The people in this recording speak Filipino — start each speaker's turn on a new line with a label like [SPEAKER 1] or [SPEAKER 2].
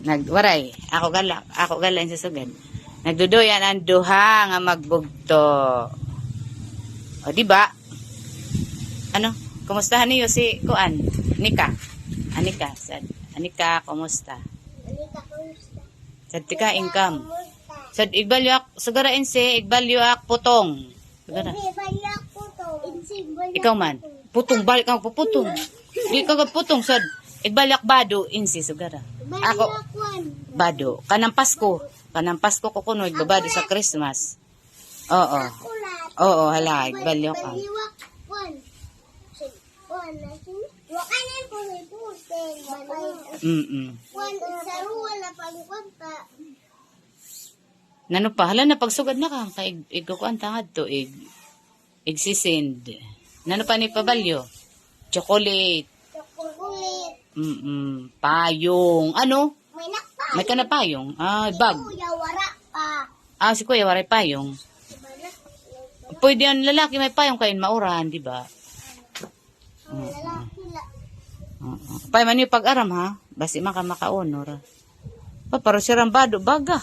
[SPEAKER 1] Nagwaray. Ako gala sa sugad. Nagduduyan ang duha nga magbugto. O, diba? Ano? Kumustahan niyo si Kuan? Anika. Anika, kumusta? Sad tika income. Sad igbalyak, sugarain si igbalyak putong. Sugara. Ikaw man. Putong, balik kang puputong. Di ka putong, sad. Igbalyak bado, insi, sugara. Ako, bado. Kanang Pasko ko kuno, igbabado sa Christmas. Oo. Oo, hala, igbalyak ka. Nano pa, hala na pagsugad na ka. Kay igukuan tangad to, igsisend. Nano pa ni pabalyo? Chocolate. Payong. Ano? May ka na payong? Bag. Si Kuya waray payong. Pwede yan lalaki may payong kain mauran, di ba? Pay man yung pag-aram ha. Basi makaonor. Para sirang bado baga.